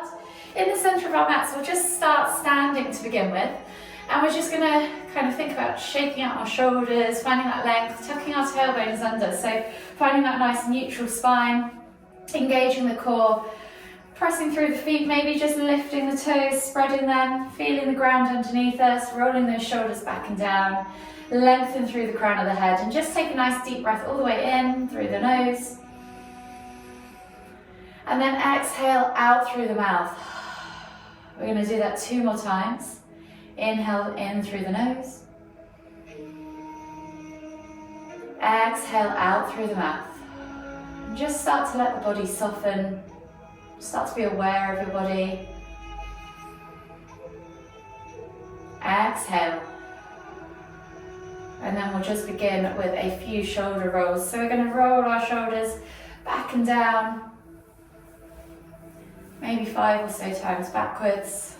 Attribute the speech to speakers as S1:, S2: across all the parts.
S1: start in the center of our mat. So we'll just start standing to begin with. And we're just gonna kind of think about shaking out our shoulders, finding that length, tucking our tailbones under. So finding that nice neutral spine, engaging the core, pressing through the feet, maybe just lifting the toes, spreading them, feeling the ground underneath us, rolling those shoulders back and down, lengthen through the crown of the head, and just take a nice deep breath all the way in through the nose. And then exhale out through the mouth. We're gonna do that 2 more times. Inhale in through the nose. Exhale out through the mouth. And just start to let the body soften. Start to be aware of your body. Exhale. And then we'll just begin with a few shoulder rolls. So we're going to roll our shoulders back and down. Maybe 5 or so times backwards.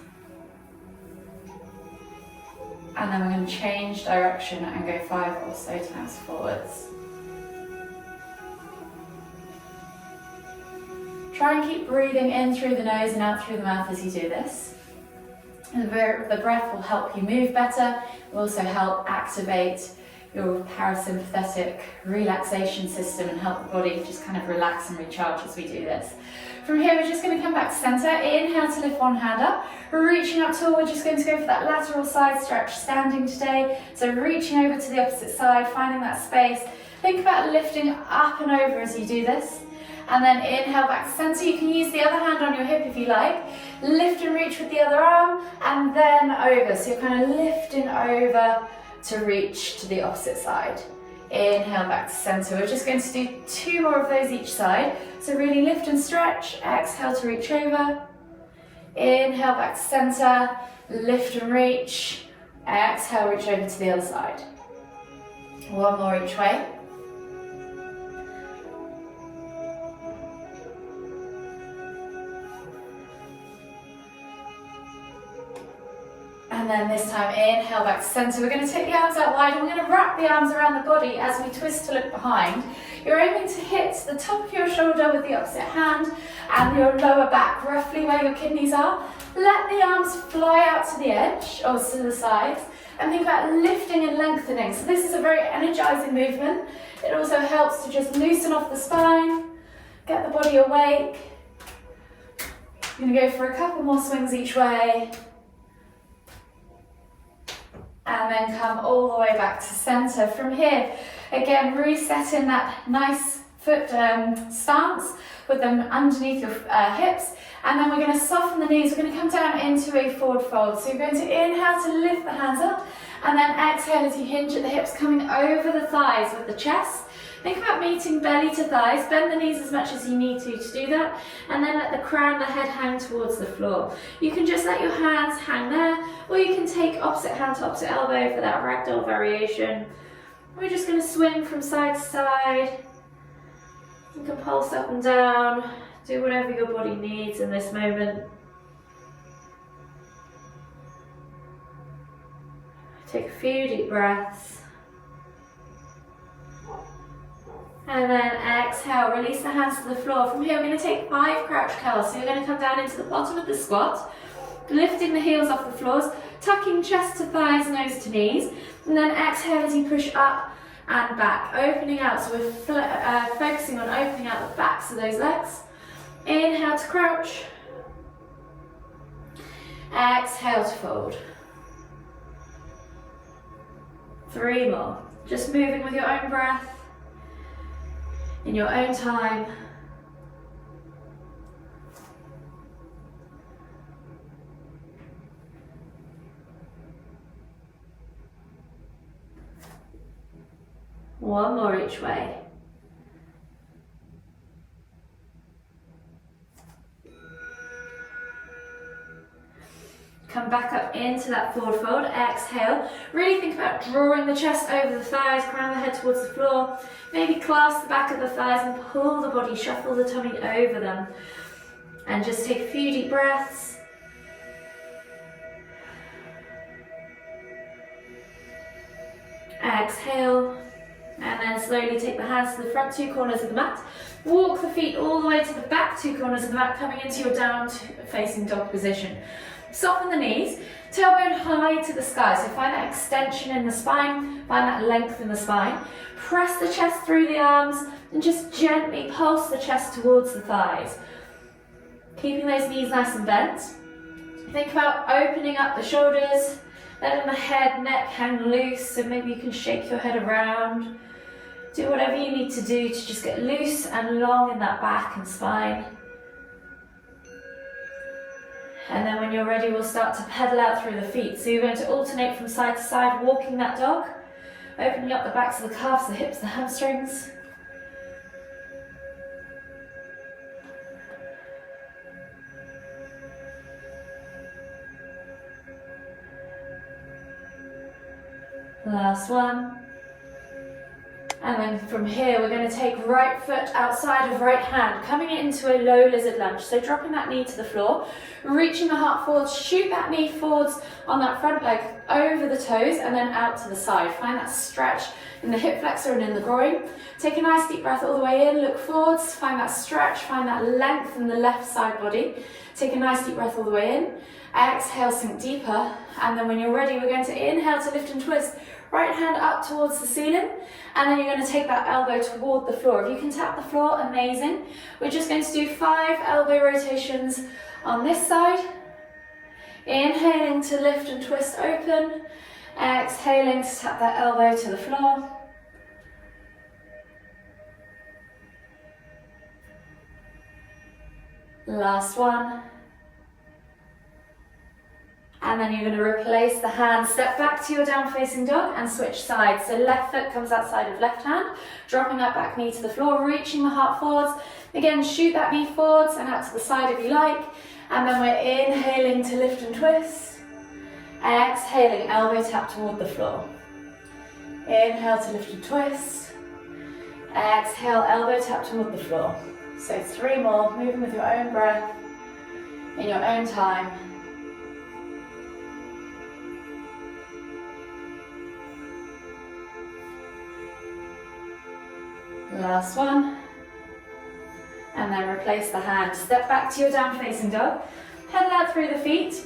S1: And then we're going to change direction and go 5 or so times forwards. Try and keep breathing in through the nose and out through the mouth as you do this. And the breath will help you move better. It will also help activate your parasympathetic relaxation system and help the body just kind of relax and recharge as we do this. From here, we're just going to come back to center. Inhale to lift one hand up. Reaching up tall, we're just going to go for that lateral side stretch, standing today. So reaching over to the opposite side, finding that space. Think about lifting up and over as you do this. And then inhale back to center. You can use the other hand on your hip if you like. Lift and reach with the other arm, and then over. So you're kind of lifting over to reach to the opposite side. Inhale back to center. We're just going to do 2 more of those each side. So really lift and stretch. Exhale to reach over. Inhale back to center. Lift and reach. Exhale, reach over to the other side. 1 more each way. And then this time, inhale back to center. We're going to take the arms out wide and we're going to wrap the arms around the body as we twist to look behind. You're aiming to hit the top of your shoulder with the opposite hand and your lower back, roughly where your kidneys are. Let the arms fly out to the edge or to the sides and think about lifting and lengthening. So this is a very energizing movement. It also helps to just loosen off the spine, get the body awake. You're going to go for a couple more swings each way. And then come all the way back to center. From here, again, resetting that nice foot stance with them underneath your hips. And then we're going to soften the knees. We're going to come down into a forward fold. So you're going to inhale to lift the hands up. And then exhale as you hinge at the hips, coming over the thighs with the chest. Think about meeting belly to thighs. Bend the knees as much as you need to do that. And then let the crown of the head hang towards the floor. You can just let your hands hang there, or you can take opposite hand to opposite elbow for that ragdoll variation. We're just going to swing from side to side. You can pulse up and down. Do whatever your body needs in this moment. Take a few deep breaths. And then exhale, release the hands to the floor. From here, we're going to take 5 crouch curls. So you're going to come down into the bottom of the squat, lifting the heels off the floors, tucking chest to thighs, nose to knees. And then exhale as you push up and back, opening out. So we're focusing on opening out the backs of those legs. Inhale to crouch. Exhale to fold. 3 more. Just moving with your own breath. In your own time. One more each way. Come back up into that forward fold. Exhale. Really think about drawing the chest over the thighs, crown of the head towards the floor. Maybe clasp the back of the thighs and pull the body, shuffle the tummy over them. And just take a few deep breaths. Exhale.
S2: And then slowly take the hands to the front two corners of the mat. Walk the feet all the way to the back two corners of the mat, coming into your down facing dog position. Soften the knees, tailbone high to the sky. So find that extension in the spine, find that length in the spine. Press the chest through the arms and just gently pulse the chest towards the thighs. Keeping those knees nice and bent. Think about opening up the shoulders, letting the head, neck hang loose, so maybe you can shake your head around. Do whatever you need to do to just get loose and long in that back and spine. And then when you're ready, we'll start to pedal out through the feet. So you're going to alternate from side to side, walking that dog, opening up the backs of the calves, the hips, the hamstrings. Last one. And then from here, we're going to take right foot outside of right hand, coming into a low lizard lunge. So dropping that knee to the floor, reaching the heart forwards, shoot that knee forwards on that front leg over the toes and then out to the side. Find that stretch in the hip flexor and in the groin. Take a nice deep breath all the way in, look forwards, find that stretch, find that length in the left side body. Take a nice deep breath all the way in. Exhale, sink deeper. And then when you're ready, we're going to inhale to lift and twist. Right hand up towards the ceiling, and then you're going to take that elbow toward the floor. If you can tap the floor, amazing. We're just going to do 5 elbow rotations on this side. Inhaling to lift and twist open. Exhaling to tap that elbow to the floor. Last one. And then you're going to replace the hand, step back to your down facing dog and switch sides. So left foot comes outside of left hand, dropping that back knee to the floor, reaching the heart forwards. Again, shoot that knee forwards and out to the side if you like. And then we're inhaling to lift and twist. Exhaling, elbow tap toward the floor. Inhale to lift and twist. Exhale, elbow tap toward the floor. So 3 more, moving with your own breath, in your own time. Last one. And then replace the hand. Step back to your down facing dog. Pedal out through the feet.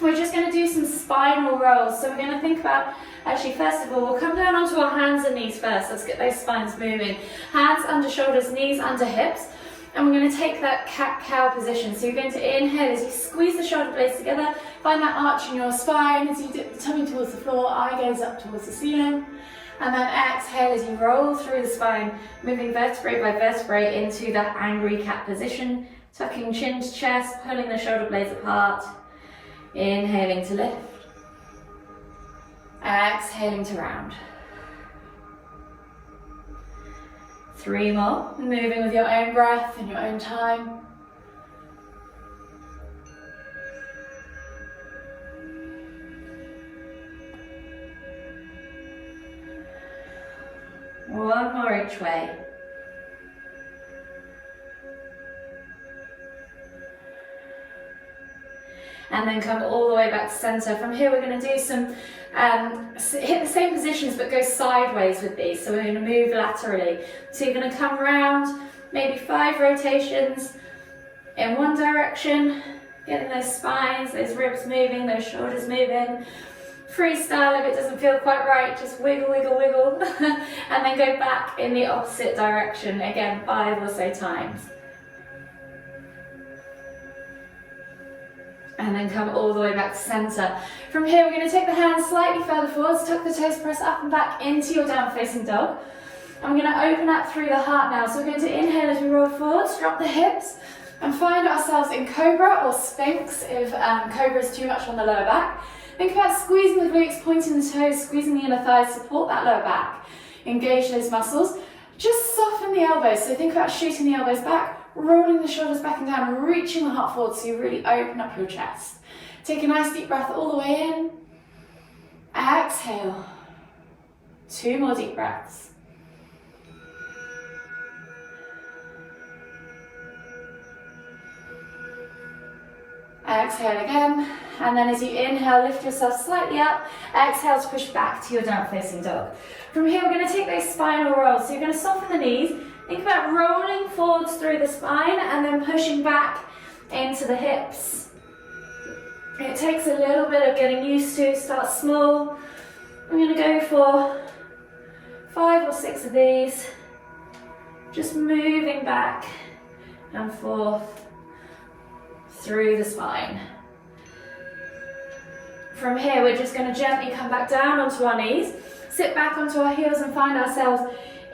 S2: We're just going to do some spinal rolls. So we're going to think about, actually first of all, we'll come down onto our hands and knees first. Let's get those spines moving. Hands under shoulders, knees under hips. And we're going to take that cat-cow position. So you're going to inhale as you squeeze the shoulder blades together. Find that arch in your spine as you dip the tummy towards the floor, eye gaze up towards the ceiling. And then exhale as you roll through the spine, moving vertebrae by vertebrae into that angry cat position, tucking chin to chest, pulling the shoulder blades apart. Inhaling to lift. Exhaling to round. 3 more, moving with your own breath in your own time. One more each way. And then come all the way back to center. From here we're going to do some, hit the same positions but go sideways with these. So we're going to move laterally. So you're going to come around, maybe 5 rotations in one direction, getting those spines, those ribs moving, those shoulders moving. Freestyle if it doesn't feel quite right, just wiggle, wiggle, wiggle. And then go back in the opposite direction, again 5 or so times. And then come all the way back to center. From here we're going to take the hands slightly further forwards, tuck the toes, press up and back into your down facing dog. And we're going to open up through the heart now. So we're going to inhale as we roll forwards, drop the hips, and find ourselves in cobra or sphinx if cobra is too much on the lower back. Think about squeezing the glutes, pointing the toes, squeezing the inner thighs, support that lower back. Engage those muscles. Just soften the elbows. So think about shooting the elbows back, rolling the shoulders back and down, reaching the heart forward so you really open up your chest. Take a nice deep breath all the way in. Exhale. 2 more deep breaths.
S1: Exhale again, and then as you inhale, lift yourself slightly up. Exhale to push back to your down facing dog. From here, we're going to take those spinal rolls. So you're going to soften the knees. Think about rolling forwards through the spine and then pushing back into the hips. It takes a little bit of getting used to. Start small. I'm going to go for 5 or 6 of these. Just moving back and forth through the spine. From here, we're just going to gently come back down onto our knees, sit back onto our heels and find ourselves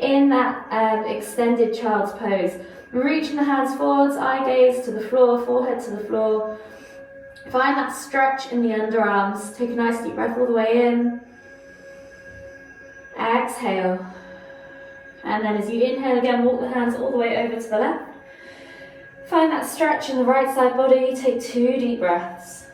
S1: in that extended child's pose. Reaching the hands forwards, eye gaze to the floor, forehead to the floor. Find that stretch in the underarms. Take a nice deep breath all the way in. Exhale. And then as you inhale again, walk the hands all the way over to the left. Find that stretch in the right side body. Take 2 deep breaths.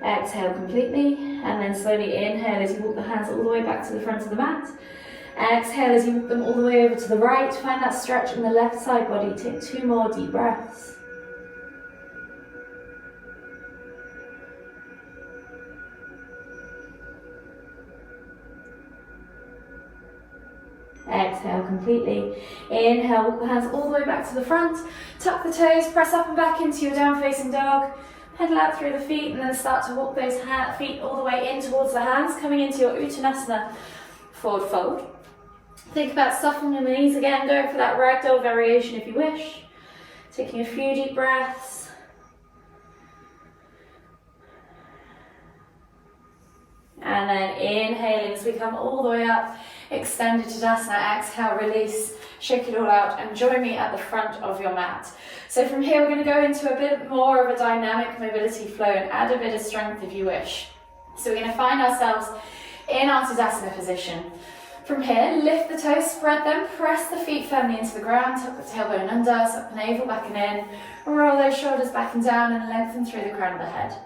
S1: Exhale completely, and then slowly inhale as you walk the hands all the way back to the front of the mat. Exhale as you walk them all the way over to the right. Find that stretch in the left side body. Take 2 more deep breaths. Exhale completely. Inhale, walk the hands all the way back to the front. Tuck the toes, press up and back into your down facing dog. Pedal out through the feet and then start to walk those feet all the way in towards the hands, coming into your Uttanasana forward fold. Think about softening the knees again, going for that ragdoll variation if you wish. Taking a few deep breaths. And then inhaling as we come all the way up, extended Tadasana, exhale, release, shake it all out and join me at the front of your mat. So from here we're going to go into a bit more of a dynamic mobility flow and add a bit of strength if you wish. So we're going to find ourselves in our Tadasana position. From here, lift the toes, spread them, press the feet firmly into the ground, tuck the tailbone under, suck the navel back and in, roll those shoulders back and down and lengthen through the crown of the head.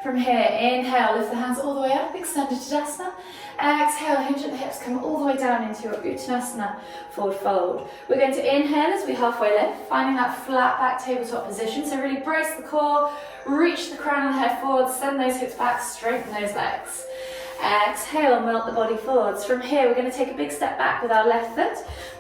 S1: From here, inhale, lift the hands all the way up, extended Tadasana. Exhale, hinge at the hips, come all the way down into your Uttanasana forward fold. We're going to inhale as we halfway lift, finding that flat back tabletop position. So really brace the core, reach the crown of the head forward, send those hips back, straighten those legs. Exhale, melt the body forwards. From here, we're going to take a big step back with our left foot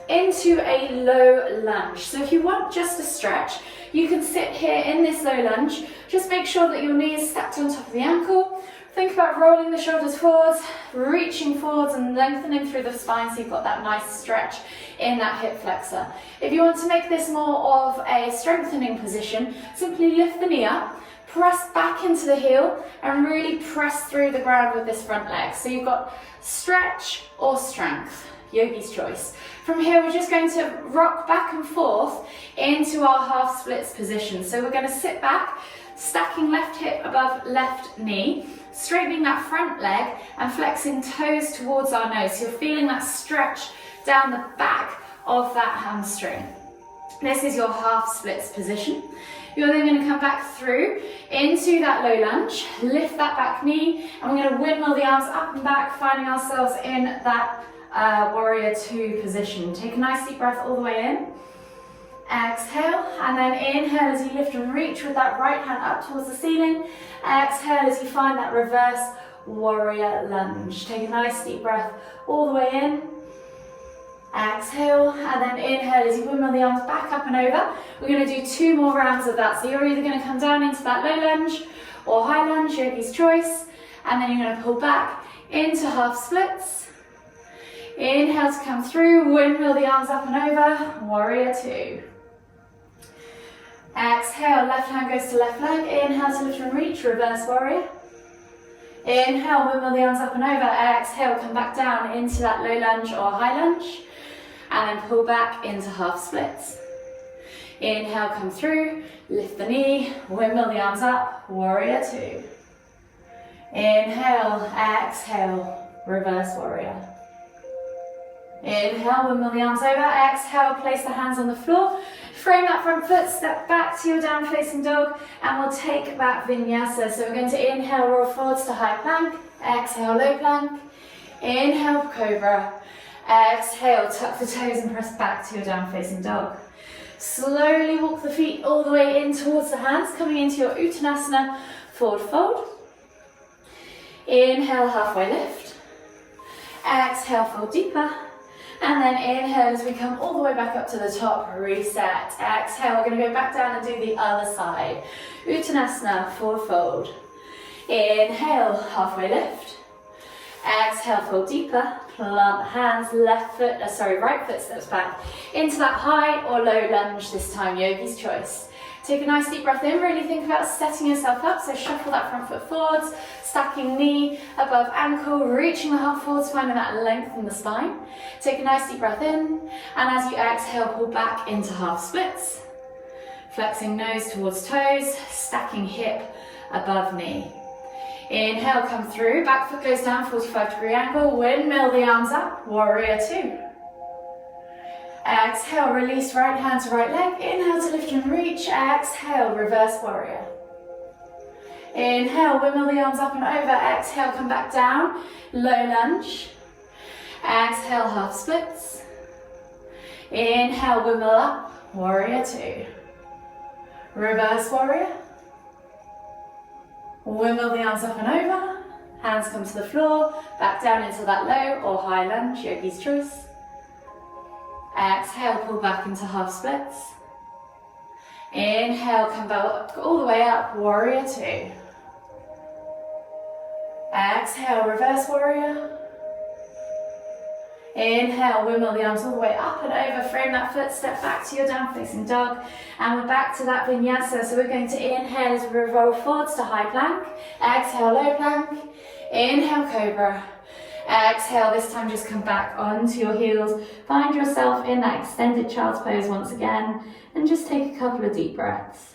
S1: into a low lunge. So if you want just a stretch, you can sit here in this low lunge. Just make sure that your knee is stacked on top of the ankle. Think about rolling the shoulders forwards, reaching forwards and lengthening through the spine so you've got that nice stretch in that hip flexor. If you want to make this more of a strengthening position, simply lift the knee up, press back into the heel and really press through the ground with this front leg. So you've got stretch or strength, yogi's choice. From here, we're just going to rock back and forth into our half splits position. So we're going to sit back, stacking left hip above left knee, straightening that front leg and flexing toes towards our nose. So you're feeling that stretch down the back of that hamstring. This is your half splits position. You're then going to come back through into that low lunge, lift that back knee, and we're going to windmill the arms up and back, finding ourselves in that warrior 2 position. Take a nice deep breath all the way in. Exhale, and then inhale as you lift and reach with that right hand up towards the ceiling. Exhale as you find that reverse warrior lunge. Take a nice deep breath all the way in. Exhale, and then inhale as you windmill the arms back up and over. We're going to do 2 more rounds of that. So you're either going to come down into that low lunge or high lunge, yogi's choice. And then you're going to pull back into half splits. Inhale to come through, windmill the arms up and over, warrior 2. Exhale, left hand goes to left leg. Inhale to lift and reach, reverse warrior. Inhale, windmill the arms up and over. Exhale, come back down into that low lunge or high lunge. And then pull back into half splits. Inhale, come through, lift the knee, windmill the arms up, warrior 2. Inhale, exhale, reverse warrior. Inhale, windmill the arms over. Exhale, place the hands on the floor. Frame that front foot, step back to your down facing dog, and we'll take that vinyasa. So we're going to inhale, roll forwards to high plank. Exhale, low plank. Inhale, cobra.
S2: Exhale, tuck the toes and press back to your down facing dog. Slowly walk the feet all the way in towards the hands, coming into your Uttanasana forward fold. Inhale, halfway lift. Exhale, fold deeper. And then inhale as we come all the way back up to the top, reset. Exhale, we're going to go back down and do the other side. Uttanasana, forward fold. Inhale, halfway lift. Exhale, fold deeper. Plant the hands, right foot steps back into that high or low lunge this time, yogi's choice. Take a nice deep breath in, really think about setting yourself up, so shuffle that front foot forwards, stacking knee above ankle, reaching the heart forwards, finding that length in the spine. Take a nice deep breath in, and as you exhale, pull back into half splits. Flexing nose towards toes, stacking hip above knee. Inhale, come through, back foot goes down, 45-degree angle, windmill the arms up, warrior two. Exhale, release right hand to right leg, inhale to lift and reach, exhale, reverse warrior. Inhale, windmill the arms up and over, exhale, come back down, low lunge. Exhale, half splits. Inhale, windmill up, warrior two. Reverse warrior. Windmill the arms up and over, hands come to the floor, back down into that low or high lunge, yogi's choice. Exhale, pull back into half splits. Inhale, come back all the way up, warrior two. Exhale, reverse warrior. Inhale, windmill the arms all the way up and over, frame that foot, step back to your down facing dog, and we're back to that vinyasa. So we're going to inhale as we roll forwards to high plank, exhale, low plank, inhale, cobra, exhale, this time just come back onto your heels, find yourself in that extended child's pose once again, and just take a couple of deep breaths.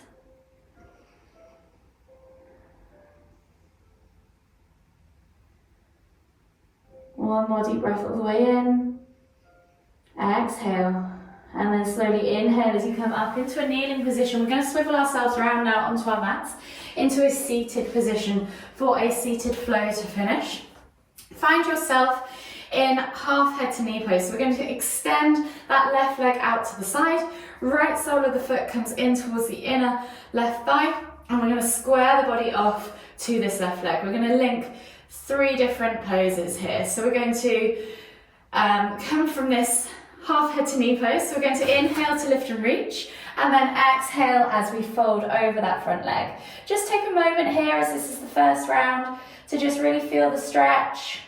S2: One more deep breath all the way in, exhale, and then slowly inhale as you come up into a kneeling position. We're going to swivel ourselves around now onto our mats, into a seated position for a seated flow to finish. Find yourself in half head to knee pose. So we're going to extend that left leg out to the side, right sole of the foot comes in towards the inner left thigh, and we're going to square the body off to this left leg. We're going to link 3 different poses here. So we're going to come from this half head to knee pose. So we're going to inhale to lift and reach, and then exhale as we fold over that front leg. Just take a moment here, as this is the first round, to just really feel the stretch.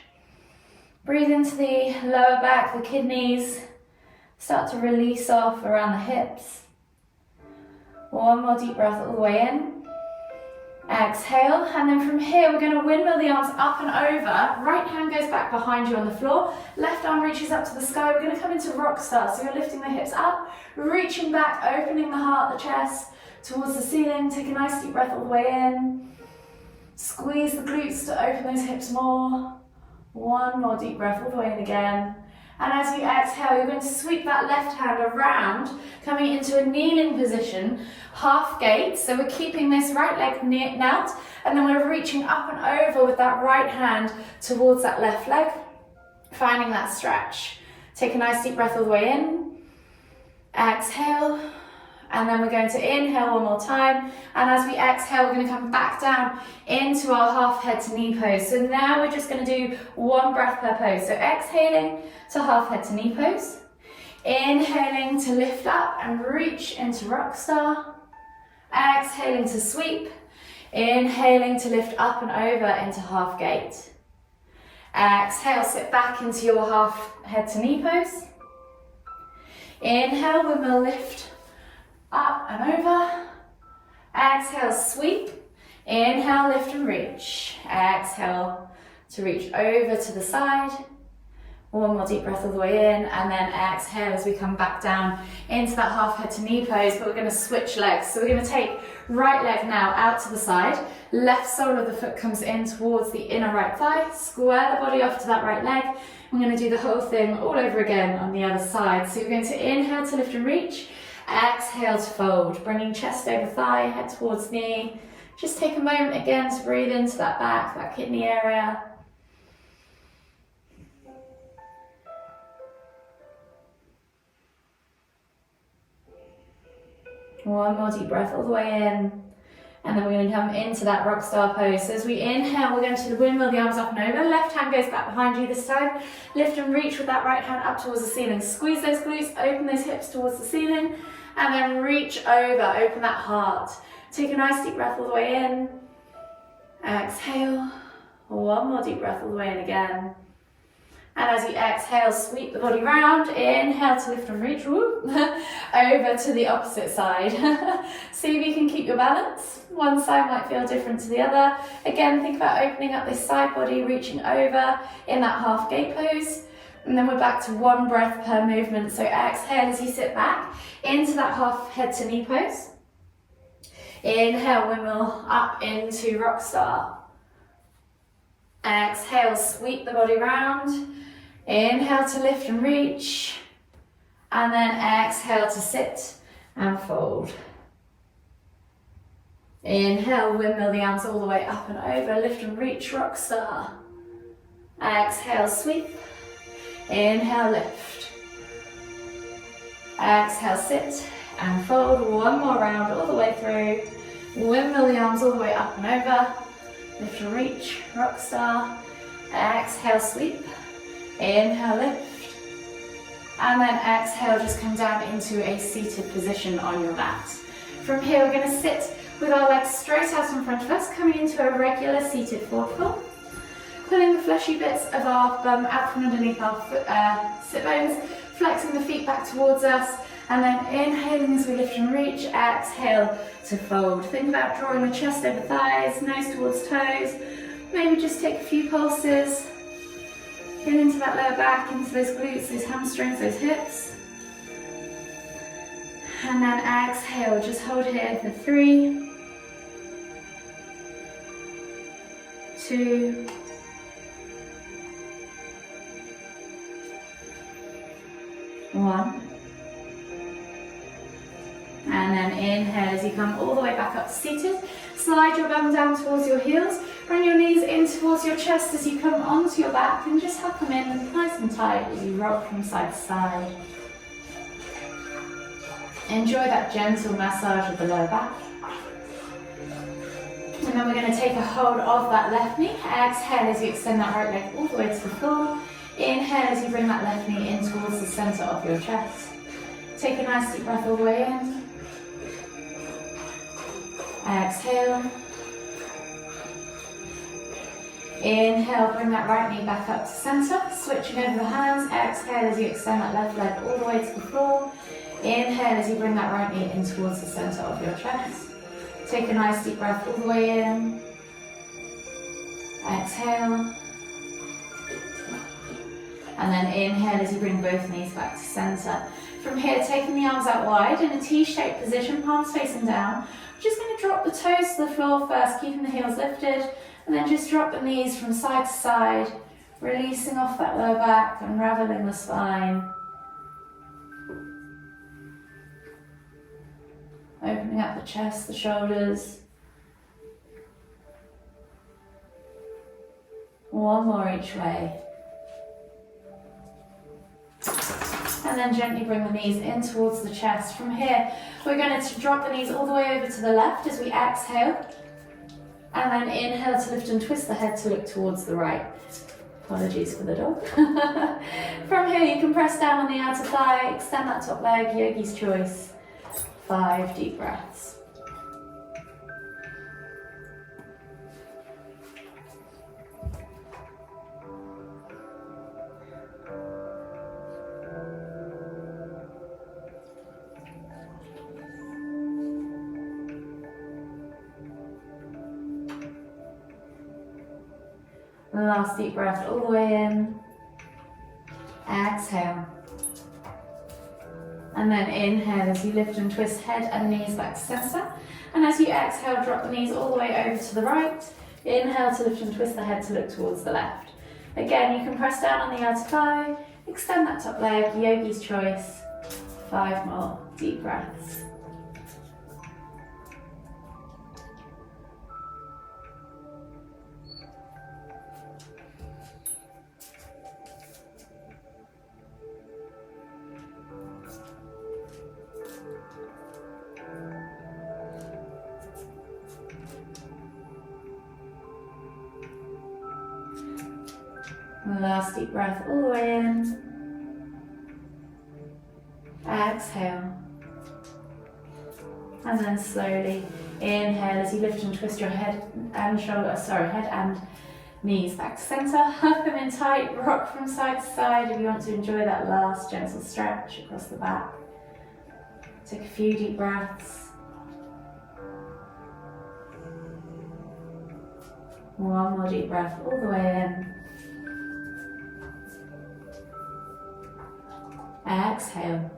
S2: Breathe into the lower back, the kidneys. Start to release off around the hips. One more deep breath all the way in. Exhale, and then from here we're going to windmill the arms up and over. Right hand goes back behind you on the floor. Left arm reaches up to the sky. We're going to come into rock star. So you're lifting the hips up, reaching back, opening the heart, the chest towards the ceiling. Take a nice deep breath all the way in. Squeeze the glutes to open those hips more. One more deep breath all the way in again. And as you exhale, you're going to sweep that left hand around, coming into a kneeling position, half gate. So we're keeping this right leg knelt, and then we're reaching up and over with that right hand towards that left leg, finding that stretch. Take a nice deep breath all the way in. Exhale. And then we're going to inhale one more time. And as we exhale, we're going to come back down into our half head to knee pose. So now we're just going to do 1 breath per pose. So exhaling to half head to knee pose. Inhaling to lift up and reach into rock star. Exhaling to sweep. Inhaling to lift up and over into half gate. Exhale, sit back into your half head to knee pose. Inhale, windmill lift. Up and over. Exhale, sweep. Inhale, lift and reach. Exhale to reach over to the side. One more deep breath all the way in, and then exhale as we come back down into that half head to knee pose, but we're going to switch legs. So we're going to take right leg now out to the side. Left sole of the foot comes in towards the inner right thigh. Square the body off to that right leg. We're going to do the whole thing all over again on the other side. So you're going to inhale to lift and reach. Exhale to fold, bringing chest over thigh, head towards knee. Just take a moment again to breathe into that back, that kidney area. One more deep breath all the way in. And then we're going to come into that rock star pose. So as we inhale, we're going to windmill the arms up and over. Left hand goes back behind you this time. Lift and reach with that right hand up towards the ceiling. Squeeze those glutes, open those hips towards the ceiling. And then reach over, open that heart. Take a nice deep breath all the way in. Exhale. One more deep breath all the way in again. And as you exhale, sweep the body round. Inhale to lift and reach. Woo. Over to the opposite side. See if you can keep your balance. One side might feel different to the other. Again, think about opening up this side body, reaching over in that half gate pose. And then we're back to one breath per movement. So exhale as you sit back into that half head to knee pose. Inhale, windmill up into rock star. Exhale, sweep the body round. Inhale to lift and reach. And then exhale to sit and fold. Inhale, windmill the arms all the way up and over. Lift and reach, rock star. Exhale, sweep. Inhale, lift. Exhale, sit and fold. One more round all the way through. Windmill the arms all the way up and over. Lift and reach, rock star. Exhale, sweep. Inhale, lift. And then exhale, just come down into a seated position on your mat. From here, we're going to sit with our legs straight out in front of us, coming into a regular seated forward fold. Pulling the fleshy bits of our bum out from underneath our sit bones, flexing the feet back towards us, and then inhaling as we lift and reach, exhale to fold. Think about drawing the chest over thighs, nose towards toes. Maybe just take a few pulses. Get into that lower back, into those glutes, those hamstrings, those hips. And then exhale, just hold here for 3, 2, 1. And then inhale as you come all the way back up to seated. Slide your bum down towards your heels. Bring your knees in towards your chest as you come onto your back and just hug them in nice and tight as you rock from side to side. Enjoy that gentle massage of the lower back. And then we're going to take a hold of that left knee. Exhale as you extend that right leg all the way to the floor. Inhale as you bring that left knee in towards the centre of your chest. Take a nice deep breath all the way in. Exhale. Inhale, bring that right knee back up to centre. Switching over the hands. Exhale as you extend that left leg all the way to the floor. Inhale as you bring that right knee in towards the centre of your chest. Take a nice deep breath all the way in. Exhale. And then inhale as you bring both knees back to centre. From here, taking the arms out wide in a T-shaped position, palms facing down. We're just going to drop the toes to the floor first, keeping the heels lifted. And then just drop the knees from side to side, releasing off that lower back, unraveling the spine. Opening up the chest, the shoulders. One more each way. And then gently bring the knees in towards the chest. From here, we're going to drop the knees all the way over to the left as we exhale. And then inhale to lift and twist the head to look towards the right. Apologies for the dog. From here, you can press down on the outer thigh, extend that top leg, yogi's choice. 5 deep breaths. Last deep breath all the way in. Exhale. And then inhale as you lift and twist head and knees back to centre. And as you exhale, drop the knees all the way over to the right. Inhale to lift and twist the head to look towards the left. Again, you can press down on the outer thigh, extend that top leg, yogi's choice. 5 more deep breaths.
S1: And last deep breath all the way in. Exhale. And then slowly inhale as you lift and twist your head and head and knees back to center. Hug them in tight, rock from side to side if you want to enjoy that last gentle stretch across the back. Take a few deep breaths. One more deep breath all the way in. Exhale.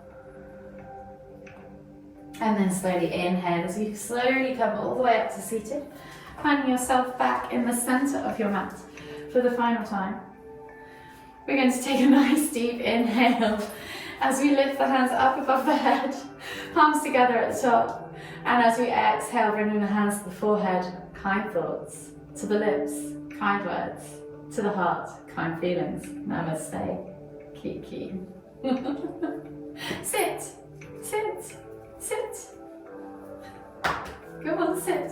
S1: And then slowly inhale as you slowly come all the way up to seated, finding yourself back in the center of your mat for the final time. We're going to take a nice deep inhale as we lift the hands up above the head, palms together at the top. And as we exhale, bringing the hands to the forehead, kind thoughts, to the lips, kind words, to the heart, kind feelings. Namaste. Kiki. Sit, sit, sit. Go on, sit.